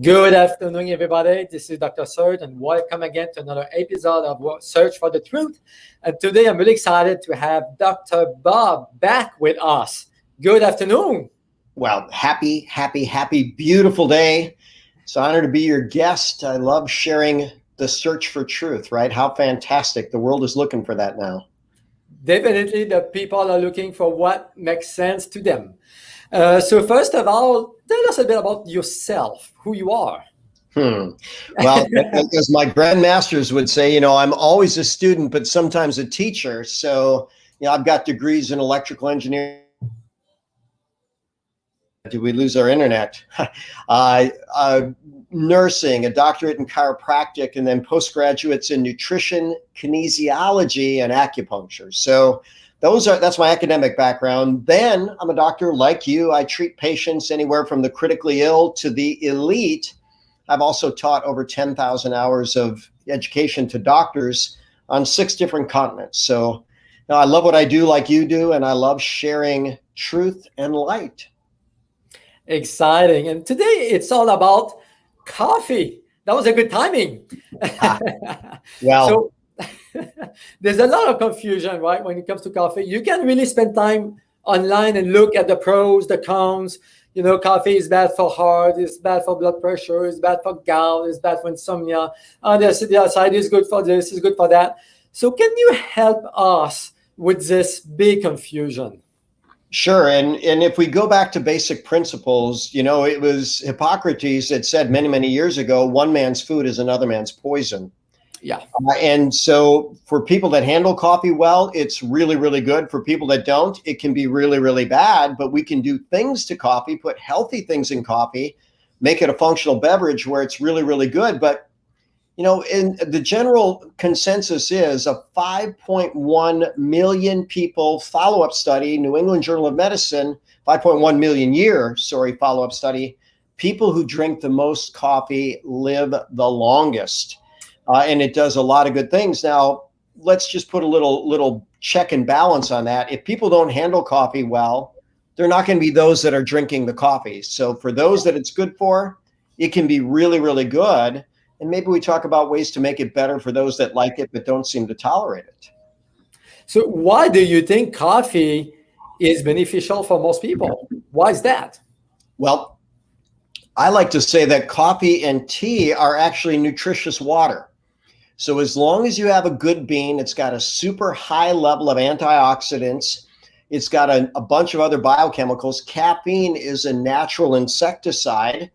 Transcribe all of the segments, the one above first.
Good afternoon, everybody. This is Dr. Serge, and welcome again to another episode of Search for the Truth. And today I'm really excited to have Dr. Bob back with us. Good afternoon. Well, happy, beautiful day. It's an honor to be your guest. I love sharing the search for truth, right? How fantastic. The world is looking for that now. Definitely the people are looking for what makes sense to them. So first of all, tell us a bit about yourself, who you are. Well, as my grandmasters would say, I'm always a student, but sometimes a teacher. So, I've got degrees in electrical engineering. Did we lose our internet? Nursing, a doctorate in chiropractic, and then postgraduates in nutrition, kinesiology, and acupuncture. So that's my academic background. Then I'm a doctor like you. I treat patients anywhere from the critically ill to the elite. I've also taught over 10,000 hours of education to doctors on 6 different continents. So I love what I do like you do, and I love sharing truth and light. Exciting. And today it's all about coffee. That was a good timing. Well, so there's a lot of confusion, right? When it comes to coffee, you can really spend time online and look at the pros, the cons. Coffee is bad for heart, it's bad for blood pressure, it's bad for gout, it's bad for insomnia. The other side is good for this, is good for that. So can you help us with this big confusion? Sure. And if we go back to basic principles, it was Hippocrates that said many, many years ago, one man's food is another man's poison. Yeah. And so for people that handle coffee well, it's really, really good. For people that don't, it can be really, really bad. But we can do things to coffee, put healthy things in coffee, make it a functional beverage where it's really, really good. But, in the general consensus is a 5.1 million people follow-up study, New England Journal of Medicine, 5.1 million year, follow-up study. People who drink the most coffee live the longest. And it does a lot of good things. Now, let's just put a little check and balance on that. If people don't handle coffee well, they're not going to be those that are drinking the coffee. So for those that it's good for, it can be really, really good. And maybe we talk about ways to make it better for those that like it but don't seem to tolerate it. So why do you think coffee is beneficial for most people? Why is that? Well, I like to say that coffee and tea are actually nutritious water. So as long as you have a good bean, it's got a super high level of antioxidants. It's got a bunch of other biochemicals. Caffeine is a natural insecticide.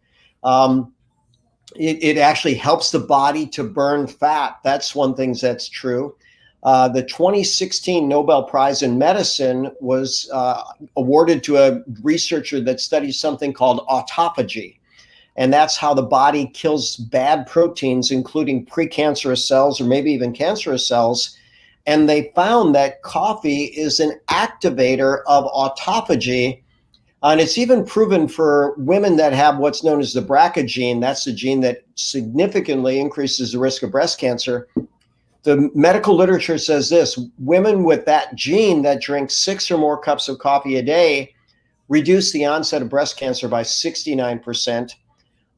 It actually helps the body to burn fat. That's one thing that's true. The 2016 Nobel Prize in Medicine was awarded to a researcher that studies something called autophagy. And that's how the body kills bad proteins, including precancerous cells or maybe even cancerous cells. And they found that coffee is an activator of autophagy. And it's even proven for women that have what's known as the BRCA gene. That's the gene that significantly increases the risk of breast cancer. The medical literature says this: women with that gene that drink 6 or more cups of coffee a day reduce the onset of breast cancer by 69%.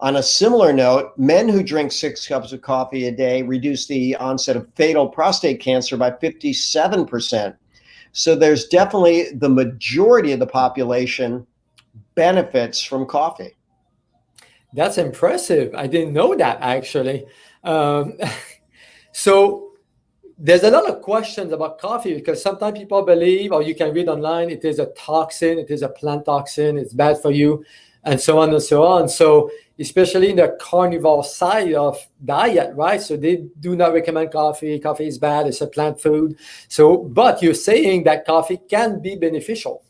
On a similar note, men who drink 6 cups of coffee a day reduce the onset of fatal prostate cancer by 57%. So there's definitely the majority of the population benefits from coffee. That's impressive. I didn't know that, actually. So there's a lot of questions about coffee because sometimes people believe, or you can read online, it is a toxin, it is a plant toxin, it's bad for you, and so on and so on. So especially in the carnivore side of diet, right? So they do not recommend coffee. Coffee is bad. It's a plant food. So, but you're saying that coffee can be beneficial.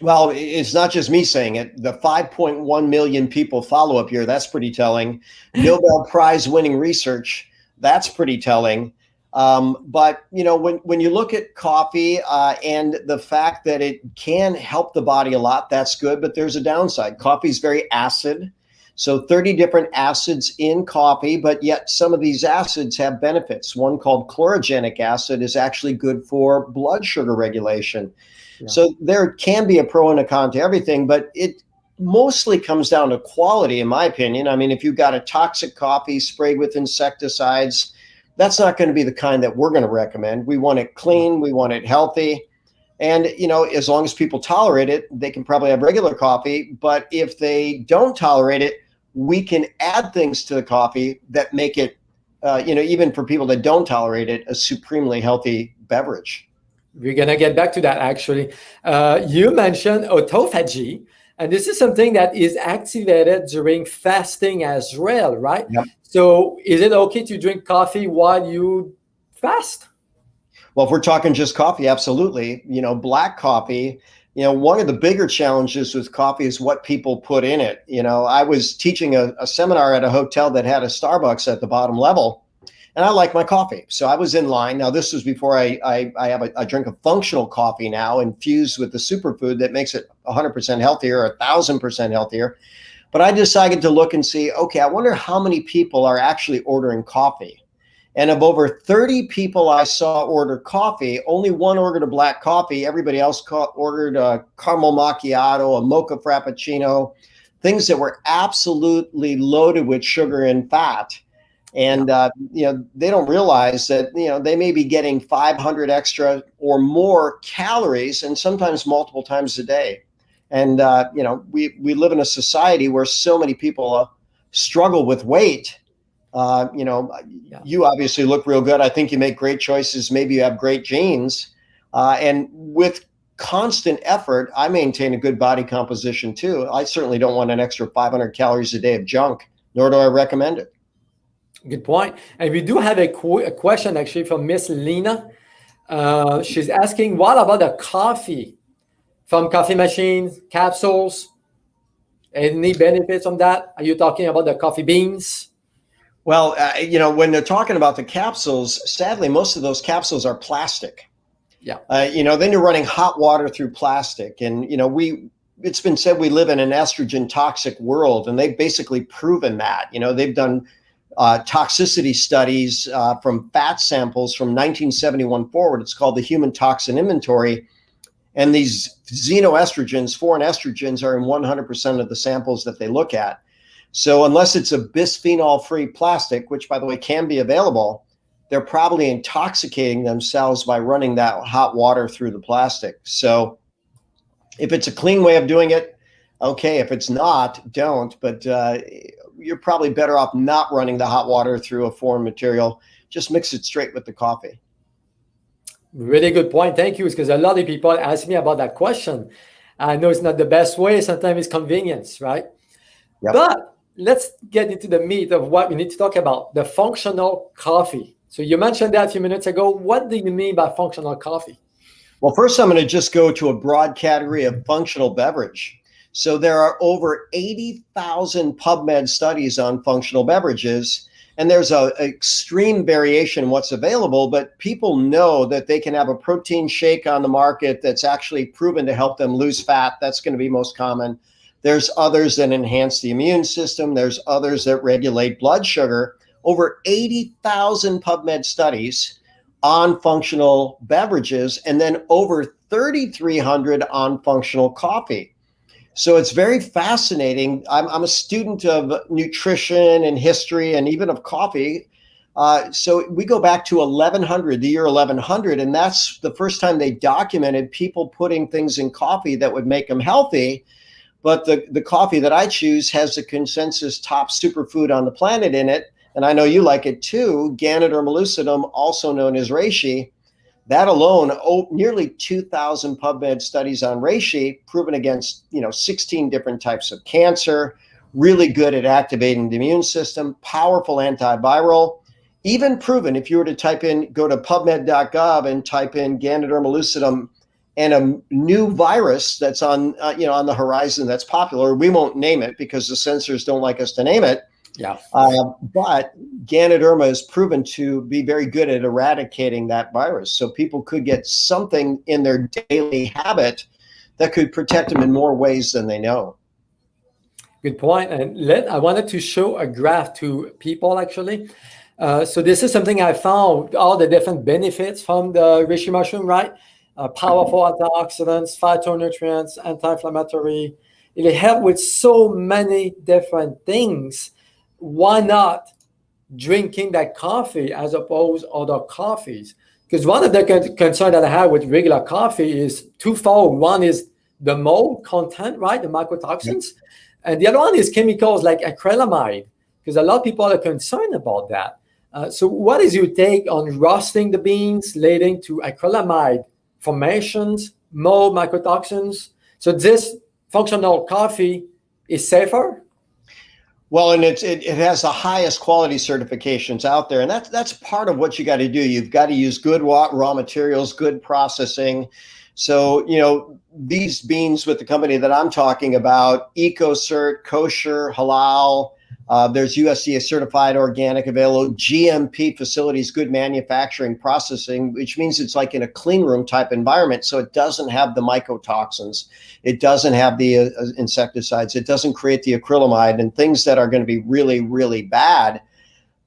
Well, it's not just me saying it. The 5.1 million people follow up here, that's pretty telling. Nobel Prize winning research, that's pretty telling. But, when you look at coffee and the fact that it can help the body a lot, that's good. But there's a downside. Coffee is very acid. So 30 different acids in coffee, but yet some of these acids have benefits. One called chlorogenic acid is actually good for blood sugar regulation. Yeah. So there can be a pro and a con to everything, but mostly comes down to quality, in my opinion. I mean, if you've got a toxic coffee sprayed with insecticides, that's not going to be the kind that we're going to recommend. We want it clean, we want it healthy. And, as long as people tolerate it, they can probably have regular coffee. But if they don't tolerate it, we can add things to the coffee that make it, even for people that don't tolerate it, a supremely healthy beverage. We're going to get back to that, actually. You mentioned autophagy, and this is something that is activated during fasting as well, right? Yep. So is it okay to drink coffee while you fast? Well, if we're talking just coffee, absolutely. Black coffee, one of the bigger challenges with coffee is what people put in it. I was teaching a seminar at a hotel that had a Starbucks at the bottom level, and I like my coffee. So I was in line. Now, this was before I drink a functional coffee now infused with the superfood that makes it 100% healthier, 1,000% healthier. But I decided to look and see, okay, I wonder how many people are actually ordering coffee. And of over 30 people I saw order coffee, only one ordered a black coffee. Everybody else ordered a caramel macchiato, a mocha frappuccino, things that were absolutely loaded with sugar and fat. And, they don't realize that, they may be getting 500 extra or more calories, and sometimes multiple times a day. And, we live in a society where so many people struggle with weight. You obviously look real good. I think you make great choices. Maybe you have great genes. And with constant effort, I maintain a good body composition too. I certainly don't want an extra 500 calories a day of junk, nor do I recommend it. Good point. And we do have a question actually from Miss Lena. She's asking, what about the coffee from coffee machines, capsules? Any benefits on that? Are you talking about the coffee beans? Well, when they're talking about the capsules, sadly, most of those capsules are plastic. Yeah. Then you're running hot water through plastic. And, it's been said we live in an estrogen toxic world, and they've basically proven that. They've done toxicity studies from fat samples from 1971 forward. It's called the Human Toxin Inventory. And these xenoestrogens, foreign estrogens, are in 100% of the samples that they look at. So unless it's a bisphenol-free plastic, which, by the way, can be available, they're probably intoxicating themselves by running that hot water through the plastic. So if it's a clean way of doing it, okay. If it's not, don't. But you're probably better off not running the hot water through a foreign material. Just mix it straight with the coffee. Really good point. Thank you. Because a lot of people ask me about that question. I know it's not the best way. Sometimes it's convenience, right? Yep. But let's get into the meat of what we need to talk about, the functional coffee. So you mentioned that a few minutes ago. What do you mean by functional coffee? Well, first, I'm going to just go to a broad category of functional beverage. So there are over 80,000 PubMed studies on functional beverages, and there's an extreme variation in what's available, but people know that they can have a protein shake on the market that's actually proven to help them lose fat. That's going to be most common. There's others that enhance the immune system. There's others that regulate blood sugar. Over 80,000 PubMed studies on functional beverages, and then over 3,300 on functional coffee. So it's very fascinating. I'm a student of nutrition and history and even of coffee. So we go back to 1100, the year 1100, and that's the first time they documented people putting things in coffee that would make them healthy. But the coffee that I choose has the consensus top superfood on the planet in it. And I know you like it too, Ganoderma lucidum, also known as reishi. That alone, nearly 2,000 PubMed studies on reishi, proven against 16 different types of cancer, really good at activating the immune system, powerful antiviral, even proven if you were to go to PubMed.gov and type in Ganoderma lucidum and a new virus that's on the horizon that's popular. We won't name it because the censors don't like us to name it. Yeah. But Ganoderma is proven to be very good at eradicating that virus. So people could get something in their daily habit that could protect them in more ways than they know. Good point. And I wanted to show a graph to people actually. So this is something I found, all the different benefits from the reishi mushroom, right? Powerful antioxidants, phytonutrients, anti-inflammatory, It helps with so many different things. Why not drinking that coffee as opposed to other coffees? Because one of the concerns that I have with regular coffee is twofold. One is the mold content, right? The mycotoxins. Yep. And the other one is chemicals like acrylamide, because a lot of people are concerned about that. So what is your take on roasting the beans leading to acrylamide formations, mold, mycotoxins? So this functional coffee is safer? Well, and it has the highest quality certifications out there. And that's part of what you got to do. You've got to use good raw materials, good processing. So, these beans with the company that I'm talking about, EcoCert, kosher, halal, there's USDA certified organic available, GMP facilities, good manufacturing processing, which means it's like in a clean room type environment. So it doesn't have the mycotoxins. It doesn't have the insecticides. It doesn't create the acrylamide and things that are going to be really, really bad.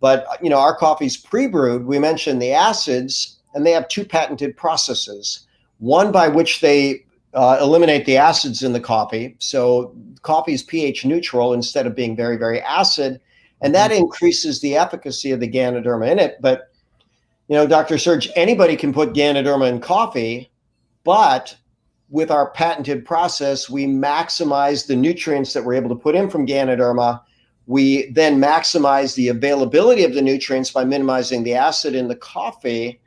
But, our coffee's pre-brewed. We mentioned the acids, and they have 2 patented processes. One by which they eliminate the acids in the coffee. So coffee is pH neutral instead of being very, very acid. And that increases the efficacy of the Ganoderma in it. But, Dr. Serge, anybody can put Ganoderma in coffee, but with our patented process, we maximize the nutrients that we're able to put in from Ganoderma. We then maximize the availability of the nutrients by minimizing the acid in the coffee.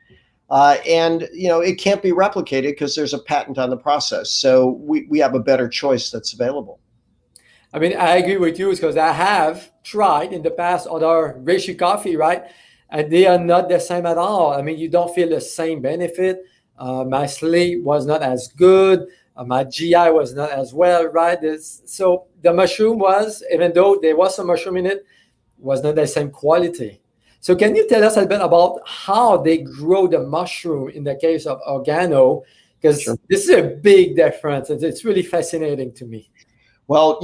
And it can't be replicated because there's a patent on the process. So we have a better choice that's available. I mean, I agree with you because I have tried in the past other reishi coffee, right? And they are not the same at all. I mean, you don't feel the same benefit. My sleep was not as good. My GI was not as well, right? So the mushroom was, even though there was some mushroom in it, was not the same quality. So can you tell us a little bit about how they grow the mushroom in the case of organo? Because This is a big difference. It's really fascinating to me. Well,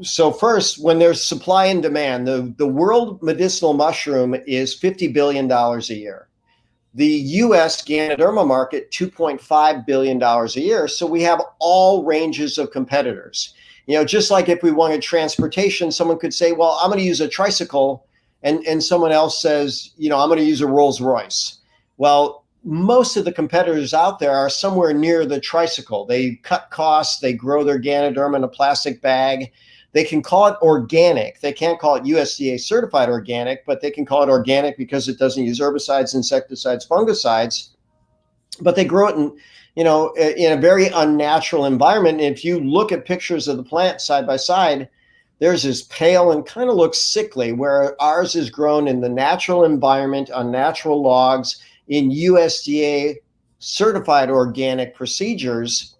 so first, when there's supply and demand, the world medicinal mushroom is $50 billion a year. The U.S. Ganoderma market, $2.5 billion a year. So we have all ranges of competitors. Just like if we wanted transportation, someone could say, well, I'm going to use a tricycle. And someone else says, I'm going to use a Rolls Royce. Well, most of the competitors out there are somewhere near the tricycle. They cut costs. They grow their Ganoderma in a plastic bag. They can call it organic. They can't call it USDA certified organic, but they can call it organic because it doesn't use herbicides, insecticides, fungicides. But they grow it in a very unnatural environment. And if you look at pictures of the plant side by side, theirs is pale and kind of looks sickly, where ours is grown in the natural environment on natural logs in USDA certified organic procedures.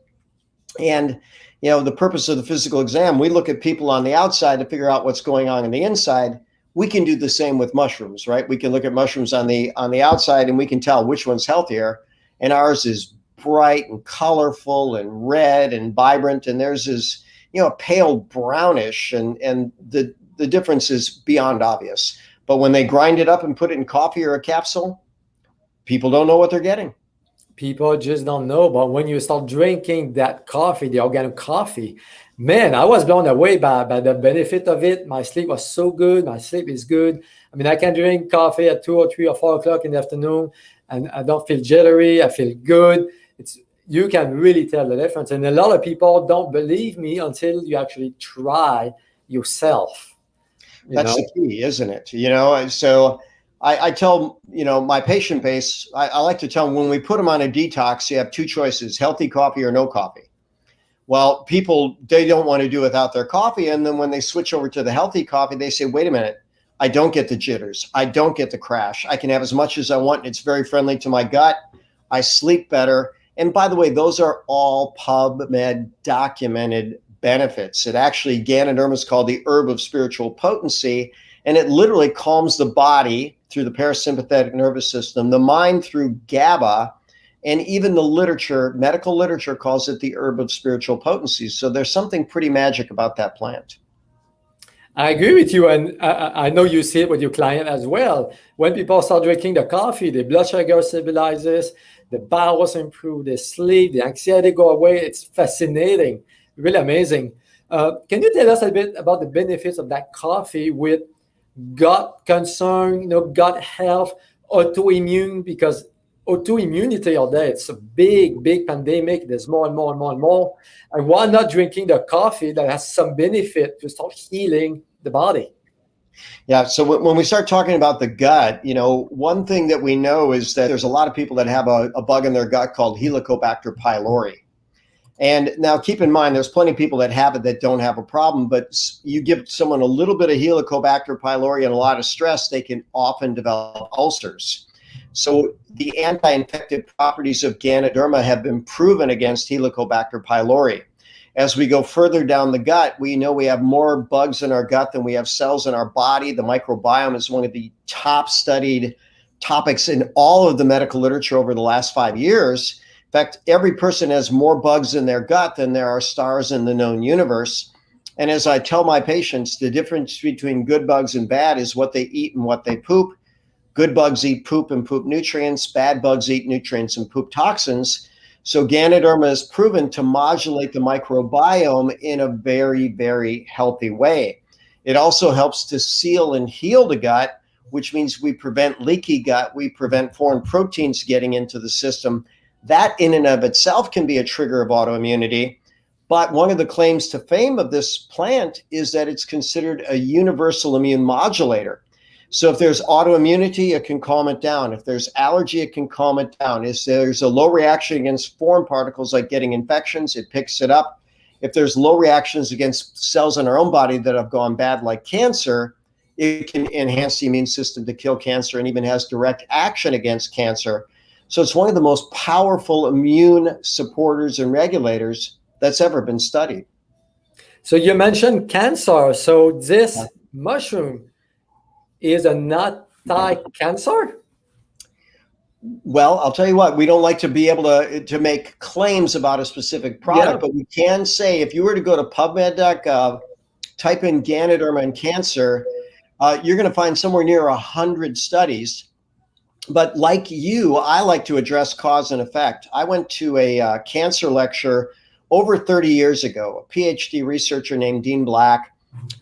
And, the purpose of the physical exam, we look at people on the outside to figure out what's going on the inside. We can do the same with mushrooms, right? We can look at mushrooms on the outside and we can tell which one's healthier. And ours is bright and colorful and red and vibrant. And theirs is pale brownish, and the difference is beyond obvious. But when they grind it up and put it in coffee or a capsule, people don't know what they're getting. People just don't know. But when you start drinking that coffee, the organic coffee, man, I was blown away by the benefit of it. My sleep was so good. My sleep is good. I mean, I can drink coffee at 2 or 3 or 4 o'clock in the afternoon, and I don't feel jittery. I feel good. You can really tell the difference. And a lot of people don't believe me until you actually try yourself. That's the key, isn't it? So I tell, my patient base, I like to tell them when we put them on a detox, you have 2 choices, healthy coffee or no coffee. Well, people, they don't want to do without their coffee. And then when they switch over to the healthy coffee, they say, wait a minute, I don't get the jitters. I don't get the crash. I can have as much as I want. It's very friendly to my gut. I sleep better. And by the way, those are all PubMed documented benefits. It actually, Ganoderma is called the herb of spiritual potency, and it literally calms the body through the parasympathetic nervous system, the mind through GABA, and even the medical literature calls it the herb of spiritual potency. So there's something pretty magic about that plant. I agree with you, and I know you see it with your client as well. When people start drinking the coffee, the blood sugar stabilizes, the bowels improve, the sleep, the anxiety go away. It's fascinating, really amazing. Can you tell us a bit about the benefits of that coffee with gut concern, gut health, autoimmune? Because autoimmunity out there, it's a big, big pandemic. There's more and more and more and more. And why not drinking the coffee that has some benefit to start healing the body? Yeah. So when we start talking about the gut, one thing that we know is that there's a lot of people that have a bug in their gut called Helicobacter pylori. And now keep in mind, there's plenty of people that have it that don't have a problem, but you give someone a little bit of Helicobacter pylori and a lot of stress, they can often develop ulcers. So the anti-infective properties of Ganoderma have been proven against Helicobacter pylori. As we go further down the gut, we know we have more bugs in our gut than we have cells in our body. The microbiome is one of the top studied topics in all of the medical literature over the last 5 years. In fact, every person has more bugs in their gut than there are stars in the known universe. And as I tell my patients, the difference between good bugs and bad is what they eat and what they poop. Good bugs eat poop and poop nutrients. Bad bugs eat nutrients and poop toxins. So Ganoderma is proven to modulate the microbiome in a very, very healthy way. It also helps to seal and heal the gut, which means we prevent leaky gut. We prevent foreign proteins getting into the system. That in and of itself can be a trigger of autoimmunity. But one of the claims to fame of this plant is that it's considered a universal immune modulator. So if there's autoimmunity, it can calm it down. If there's allergy, it can calm it down. If there's a low reaction against foreign particles like getting infections, it picks it up. If there's low reactions against cells in our own body that have gone bad like cancer, it can enhance the immune system to kill cancer and even has direct action against cancer. So it's one of the most powerful immune supporters and regulators that's ever been studied. So you mentioned cancer. So this mushroom is a anti-cancer? Well, I'll tell you what, we don't like to be able to make claims about a specific product, but we can say if you were to go to PubMed.gov, type in Ganoderma and cancer, you're going to find somewhere near 100 studies. But like you, I like to address cause and effect. I went to a cancer lecture over 30 years ago. A PhD researcher named Dean Black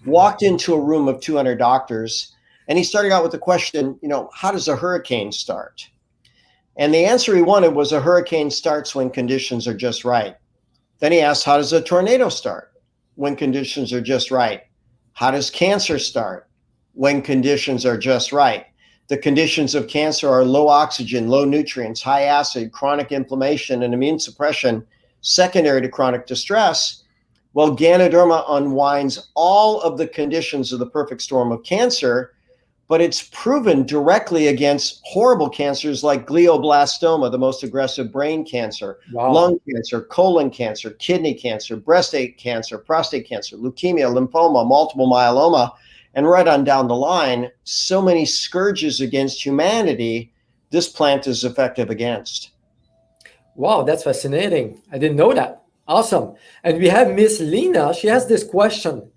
walked into a room of 200 doctors, and he started out with the question, how does a hurricane start? And the answer he wanted was a hurricane starts when conditions are just right. Then he asked, how does a tornado start? When conditions are just right. How does cancer start? When conditions are just right. The conditions of cancer are low oxygen, low nutrients, high acid, chronic inflammation, and immune suppression, secondary to chronic distress. Well, Ganoderma unwinds all of the conditions of the perfect storm of cancer, but it's proven directly against horrible cancers like glioblastoma, the most aggressive brain cancer, lung cancer, colon cancer, kidney cancer, breast cancer, prostate cancer, leukemia, lymphoma, multiple myeloma, and right on down the line, so many scourges against humanity, this plant is effective against. Wow, that's fascinating. I didn't know that. Awesome. And we have Miss Lena. She has this question.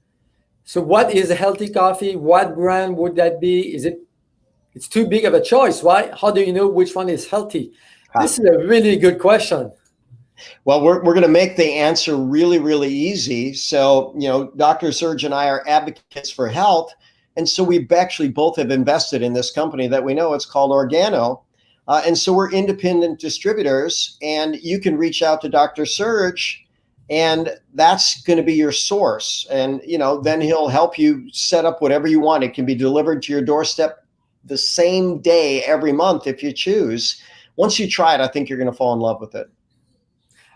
So what is a healthy coffee? What brand would that be? It's too big of a choice, right? How do you know which one is healthy? This is a really good question. Well, we're going to make the answer really, really easy. So, Dr. Serge and I are advocates for health. And so we actually both have invested in this company that we know. It's called Organo. And so we're independent distributors, and you can reach out to Dr. Serge, and that's going to be your source. And, then he'll help you set up whatever you want. It can be delivered to your doorstep the same day every month if you choose. Once you try it, I think you're going to fall in love with it.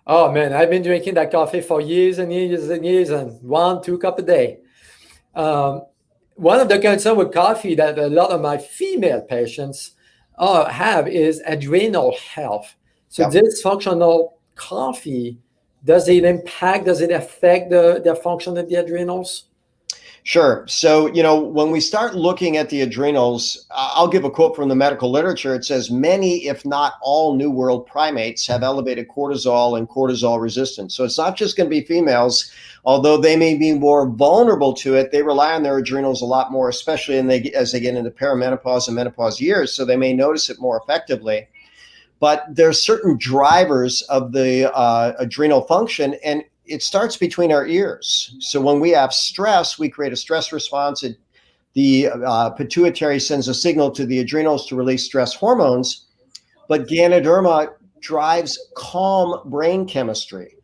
Oh, man, I've been drinking that coffee for years and years and years, and 1-2 cups a day. One of the concerns with coffee that a lot of my female patients have is adrenal health. So dysfunctional coffee, does it affect the function of the adrenals? Sure. So, when we start looking at the adrenals, I'll give a quote from the medical literature. It says, many, if not all, New World primates have elevated cortisol and cortisol resistance. So it's not just going to be females, although they may be more vulnerable to it. They rely on their adrenals a lot more, especially as they get into perimenopause and menopause years. So they may notice it more effectively. But there's certain drivers of the adrenal function. And it starts between our ears. So when we have stress, we create a stress response. The pituitary sends a signal to the adrenals to release stress hormones, but Ganoderma drives calm brain chemistry.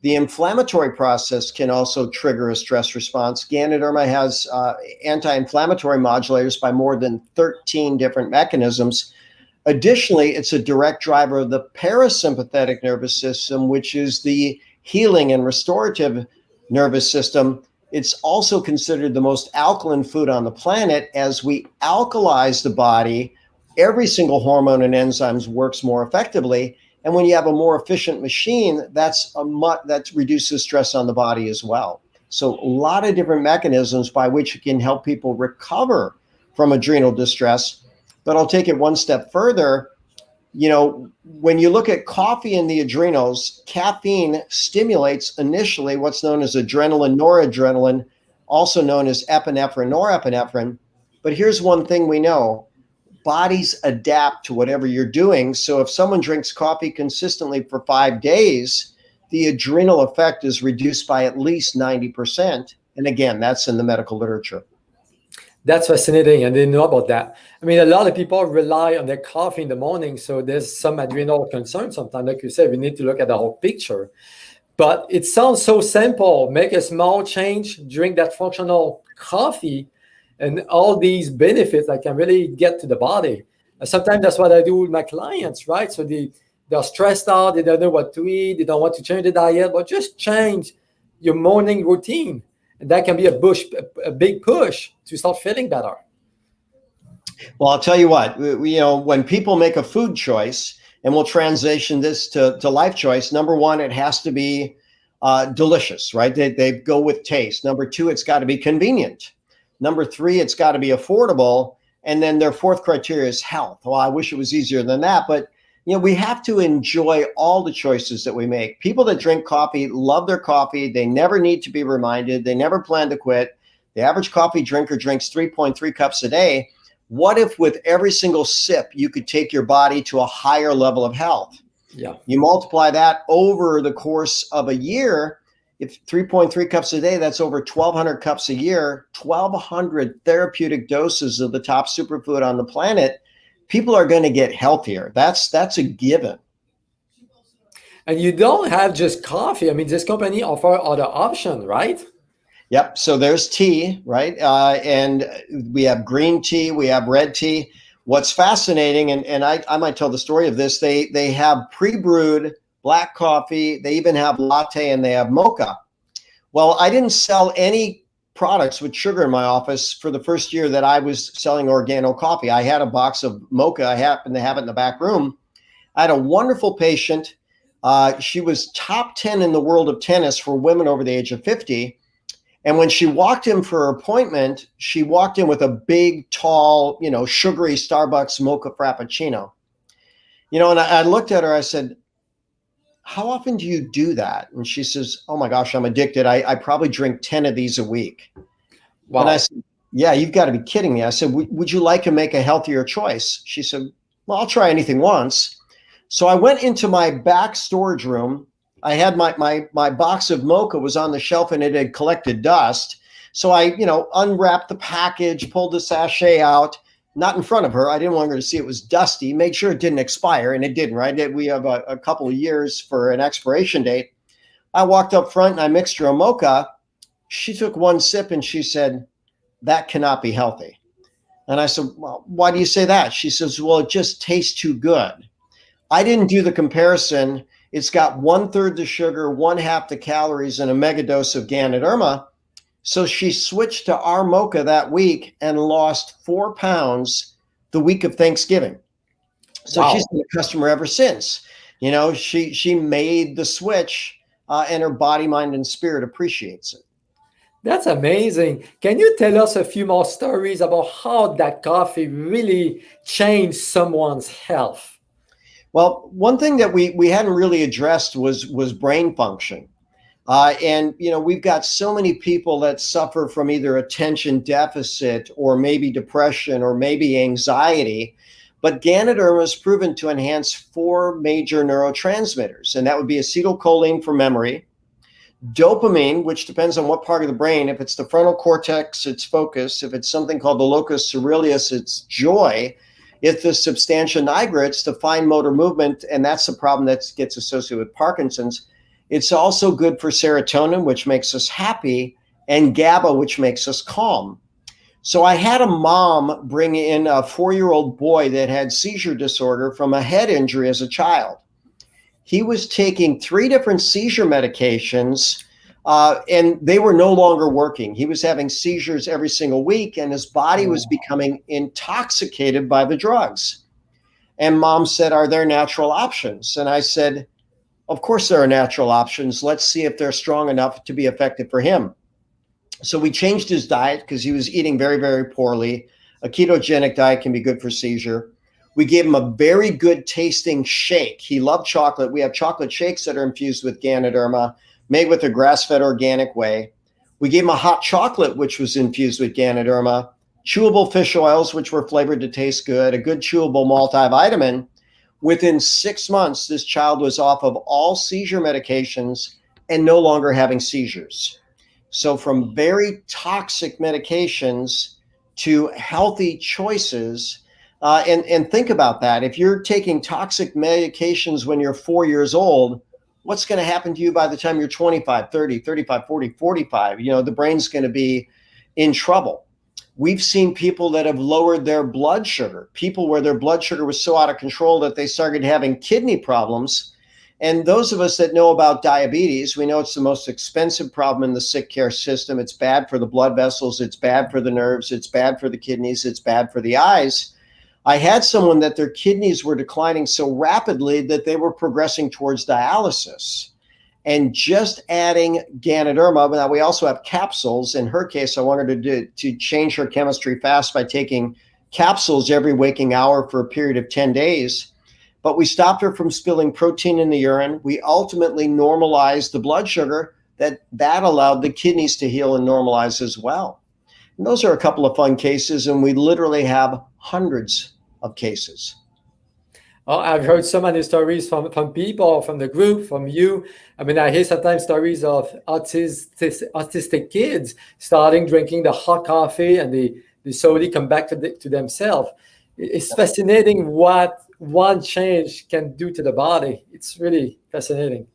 The inflammatory process can also trigger a stress response. Ganoderma has anti-inflammatory modulators by more than 13 different mechanisms. Additionally, it's a direct driver of the parasympathetic nervous system, which is the healing and restorative nervous system. It's also considered the most alkaline food on the planet. As we alkalize the body, every single hormone and enzymes works more effectively. And when you have a more efficient machine, that reduces stress on the body as well. So a lot of different mechanisms by which you can help people recover from adrenal distress. But I'll take it one step further. When you look at coffee and the adrenals, caffeine stimulates initially what's known as adrenaline, noradrenaline, also known as epinephrine, norepinephrine. But here's one thing we know. Bodies adapt to whatever you're doing. So if someone drinks coffee consistently for 5 days, the adrenal effect is reduced by at least 90%. And again, that's in the medical literature. That's fascinating. I didn't know about that. I mean, a lot of people rely on their coffee in the morning. So there's some adrenal concern sometimes. Like you said, we need to look at the whole picture. But it sounds so simple. Make a small change, drink that functional coffee, and all these benefits I can really get to the body. Sometimes that's what I do with my clients, right? So they're stressed out, they don't know what to eat, they don't want to change the diet, but just change your morning routine. And that can be a big push to start feeling better. Well, I'll tell you what, when people make a food choice, and we'll transition this to life choice, number one, it has to be delicious, right? They go with taste. Number two, it's got to be convenient. Number three, it's got to be affordable. And then their fourth criteria is health. Well, I wish it was easier than that, but we have to enjoy all the choices that we make. People that drink coffee love their coffee. They never need to be reminded. They never plan to quit. The average coffee drinker drinks 3.3 cups a day. What if with every single sip, you could take your body to a higher level of health? Yeah. You multiply that over the course of a year. If 3.3 cups a day, that's over 1,200 cups a year, 1,200 therapeutic doses of the top superfood on the planet. People are going to get healthier. That's a given. And you don't have just coffee. I mean, this company offers other options, right? Yep. So there's tea, right? And we have green tea, we have red tea. What's fascinating, and I might tell the story of this, they have pre-brewed black coffee, they even have latte, and they have mocha. Well, I didn't sell any products with sugar in my office for the first year that I was selling Organo coffee. I had a box of mocha. I happened to have it in the back room. I had a wonderful patient. She was top 10 in the world of tennis for women over the age of 50. And when she walked in for her appointment, she walked in with a big, tall, sugary Starbucks mocha frappuccino. And I looked at her, I said, how often do you do that? And she says, oh my gosh, I'm addicted. I probably drink 10 of these a week. Wow. And I said, yeah, you've got to be kidding me. I said, would you like to make a healthier choice? She said, well, I'll try anything once. So I went into my back storage room. I had my box of mocha was on the shelf and it had collected dust. So I, unwrapped the package, pulled the sachet out, not in front of her. I didn't want her to see it was dusty, made sure it didn't expire, and it didn't, right? We have a couple of years for an expiration date. I walked up front and I mixed her a mocha. She took one sip and she said, that cannot be healthy. And I said, well, why do you say that? She says, well, it just tastes too good. I didn't do the comparison. It's got 1/3 the sugar, 1/2 the calories, and a mega dose of Ganoderma. So she switched to our mocha that week and lost 4 pounds the week of Thanksgiving. So wow. She's been a customer ever since. She made the switch, and her body, mind, and spirit appreciates it. That's amazing. Can you tell us a few more stories about how that coffee really changed someone's health? Well, one thing that we hadn't really addressed was brain function. And we've got so many people that suffer from either attention deficit or maybe depression or maybe anxiety. But Ganoderma is proven to enhance 4 major neurotransmitters, and that would be acetylcholine for memory, Dopamine, which depends on what part of the brain. If it's the frontal cortex, it's focus. If it's something called the locus coeruleus, it's joy. If the substantia nigra, it's the fine motor movement, and that's the problem that gets associated with Parkinson's. It's also good for serotonin, which makes us happy, and GABA, which makes us calm. So I had a mom bring in a 4-year-old boy that had seizure disorder from a head injury as a child. He was taking 3 different seizure medications, and they were no longer working. He was having seizures every single week, and his body was becoming intoxicated by the drugs. And mom said, "Are there natural options?" And I said, "Of course there are natural options. Let's see if they're strong enough to be effective for him." So we changed his diet because he was eating very, very poorly. A ketogenic diet can be good for seizure. We gave him a very good tasting shake. He loved chocolate. We have chocolate shakes that are infused with Ganoderma, made with a grass-fed organic way. We gave him a hot chocolate, which was infused with Ganoderma, chewable fish oils, which were flavored to taste good, a good chewable multivitamin. Within 6 months, this child was off of all seizure medications and no longer having seizures. So from very toxic medications to healthy choices. And think about that. If you're taking toxic medications when you're 4 years old, what's going to happen to you by the time you're 25, 30, 35, 40, 45? The brain's going to be in trouble. We've seen people that have lowered their blood sugar, people where their blood sugar was so out of control that they started having kidney problems. And those of us that know about diabetes, we know it's the most expensive problem in the sick care system. It's bad for the blood vessels. It's bad for the nerves. It's bad for the kidneys. It's bad for the eyes. I had someone that their kidneys were declining so rapidly that they were progressing towards dialysis. And just adding Ganoderma, now we also have capsules. In her case, I wanted to change her chemistry fast by taking capsules every waking hour for a period of 10 days. But we stopped her from spilling protein in the urine. We ultimately normalized the blood sugar. That allowed the kidneys to heal and normalize as well. And those are a couple of fun cases, and we literally have hundreds of cases. Oh, I've heard so many stories from people, from the group, from you. I mean, I hear sometimes stories of autistic kids starting drinking the hot coffee, and they slowly come back to themselves. It's fascinating what one change can do to the body. It's really fascinating.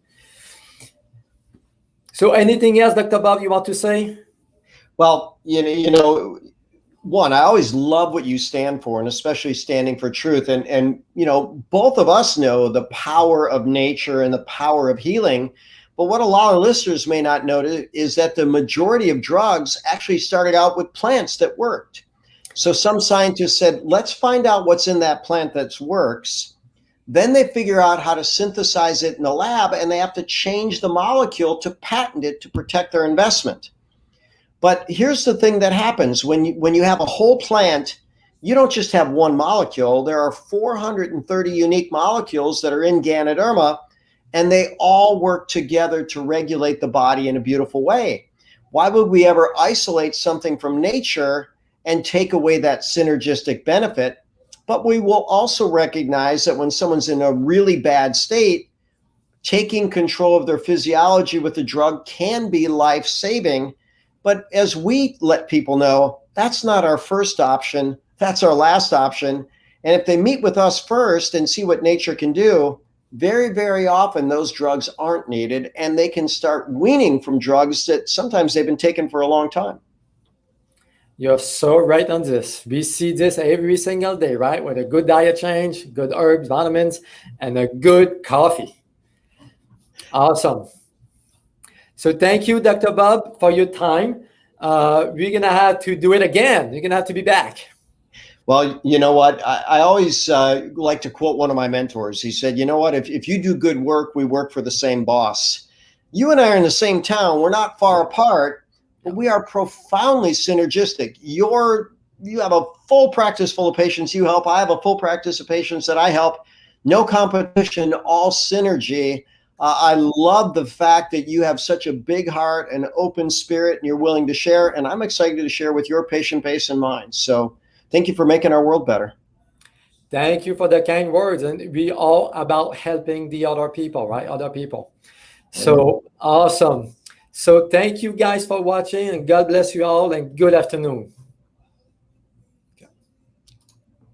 So anything else, Dr. Bob, you want to say? Well, one, I always love what you stand for, and especially standing for truth. And both of us know the power of nature and the power of healing. But what a lot of listeners may not know is that the majority of drugs actually started out with plants that worked. So some scientists said, let's find out what's in that plant that works. Then they figure out how to synthesize it in the lab, and they have to change the molecule to patent it to protect their investment. But here's the thing that happens when you have a whole plant. You don't just have one molecule. There are 430 unique molecules that are in Ganoderma, and they all work together to regulate the body in a beautiful way. Why would we ever isolate something from nature and take away that synergistic benefit? But we will also recognize that when someone's in a really bad state, taking control of their physiology with a drug can be life-saving. But as we let people know, that's not our first option. That's our last option. And if they meet with us first and see what nature can do, very, very often those drugs aren't needed, and they can start weaning from drugs that sometimes they've been taking for a long time. You're so right on this. We see this every single day, right? With a good diet change, good herbs, vitamins, and a good coffee. Awesome. So thank you, Dr. Bob, for your time. We're going to have to do it again. You're going to have to be back. Well, you know what? I always like to quote one of my mentors. He said, you know what? If you do good work, we work for the same boss. You and I are in the same town. We're not far apart, but we are profoundly synergistic. You have a full practice full of patients you help. I have a full practice of patients that I help. No competition, all synergy. I love the fact that you have such a big heart and open spirit, and you're willing to share. And I'm excited to share with your patient base and mine. So thank you for making our world better. Thank you for the kind words. And we all about helping the other people, right? Other people. So awesome. So thank you guys for watching, and God bless you all, and good afternoon.